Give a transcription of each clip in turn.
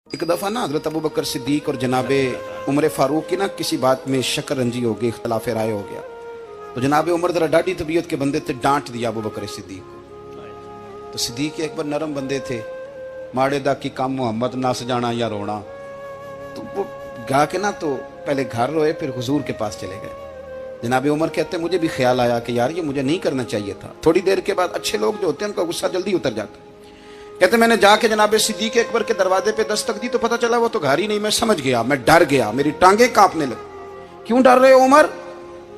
एक दफ़ा ना हज़रत अबू बकर सिद्दीक और जनाबे उमर फ़ारूक की ना किसी बात में शक्कर रंजी हो गई, इख्तलाफ राय हो गया। तो जनाबे उमर ज़रा डाढ़ी तबीयत के बंदे थे, डांट दिया अबू बकर सिद्दीक को। तो सिद्दीक एक बार नरम बंदे थे, माड़े दा की काम मोहम्मद नस जाना या रोना। तो वो गा के ना तो पहले घर रोए, फिर हुजूर के पास चले गए। जनाबे उमर कहते मुझे भी ख्याल आया कि यार ये मुझे नहीं करना चाहिए था। थोड़ी देर के बाद अच्छे लोग जो होते हैं उनका गुस्सा जल्दी उतर जाता है। कहते मैंने जाके जनाबे सिद्दीक अकबर के दरवाजे पे दस्तक दी तो पता चला वो तो घर ही नहीं। मैं समझ गया, मैं डर गया, मेरी टांगे कांपने लगी। क्यों डर रहे हो उमर?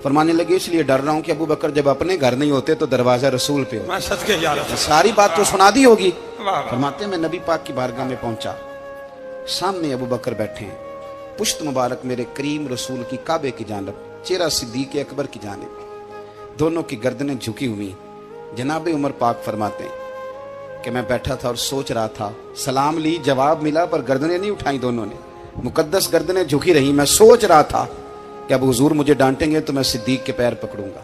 फरमाने लगे इसलिए डर रहा हूं कि अबू बकर जब अपने घर नहीं होते तो दरवाजा रसूल पे हो। सारी बात तो सुना दी होगी। फरमाते मैं नबी पाक की बारगाह में पहुंचा, सामने अबू बकर बैठे हैं, पुश्त मुबारक मेरे करीम रसूल की काबे की जानब, चेहरा सिद्दीक अकबर की जानब, दोनों की गर्दनें झुकी हुई। जनाबे उमर पाक फरमाते हैं कि मैं बैठा था और सोच रहा था, सलाम ली, जवाब मिला, पर गर्दनें नहीं उठाई दोनों ने, मुकद्दस गर्दनें झुकी रही। मैं सोच रहा था कि अब हुजूर मुझे डांटेंगे तो मैं सिद्दीक के पैर पकड़ूंगा,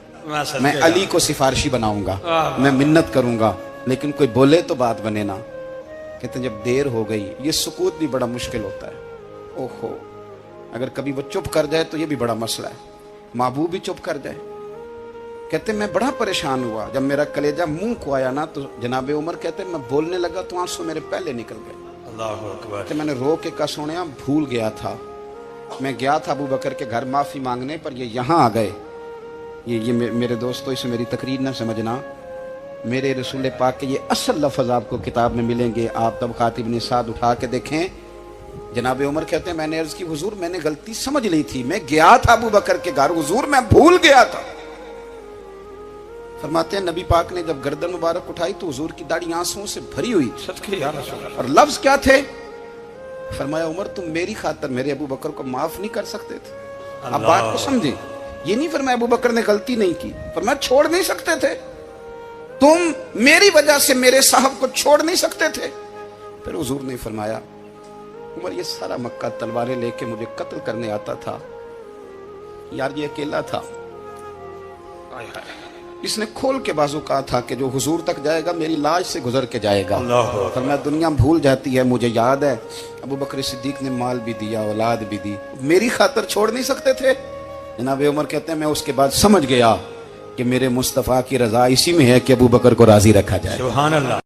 मैं अली को सिफारिशी बनाऊंगा, मैं मिन्नत करूंगा, लेकिन कोई बोले तो बात बने ना। कहते जब देर हो गई, ये सुकूत भी बड़ा मुश्किल होता है। ओहो, अगर कभी वो चुप कर जाए तो ये भी बड़ा मसला है, महबूब भी चुप कर जाए। कहते मैं बड़ा परेशान हुआ, जब मेरा कलेजा मुंह को आया ना तो जनाबे उमर कहते मैं बोलने लगा तो आंसू मेरे पहले निकल गए। अल्लाह अकबर। तो मैंने रो के कहा सोनिया भूल गया था, मैं गया था अबू बकर के घर माफी मांगने, पर ये यहाँ आ गए। ये मेरे दोस्तों, इसे मेरी तकरीर ना समझना, मेरे रसूल पाक के ये असल लफ्ज आपको किताब में मिलेंगे। आप तब खातिब ने साथ उठा के देखें। जनाबे उमर कहते हैं मैंने अर्ज की हुजूर मैंने गलती समझ ली थी, मैं गया था अबू बकर के घर हुजूर, मैं भूल गया था। फरमाते हैं नबी पाक ने जब गर्दन मुबारक उठाई तो हुजूर की दाढ़ी आंसुओं से भरी हुई। और लफ्ज क्या थे? फरमाया उमर तुम मेरी खातर मेरे अबू बकर को माफ नहीं कर सकते थे। अब बात को समझे, ये नहीं फरमाया अबू बकर ने गलती नहीं की, फरमाया छोड़ नहीं सकते थे, तुम मेरी वजह से मेरे साहब को छोड़ नहीं सकते थे। फिर हुजूर ने फरमाया उमर ये सारा मक्का तलवारें लेके मुझे कत्ल करने आता था, यार ये अकेला था, इसने खोल के बाजू कहा था कि जो हुजूर तक जाएगा मेरी लाश से गुजर के जाएगा। पर मैं दुनिया भूल जाती है, मुझे याद है अबू बकर सिद्दीक ने माल भी दिया, औलाद भी दी, मेरी खातर छोड़ नहीं सकते थे। जनाब उमर कहते हैं मैं उसके बाद समझ गया कि मेरे मुस्तफ़ा की रजा इसी में है कि अबू बकर को राजी रखा जाए। सुभान अल्लाह।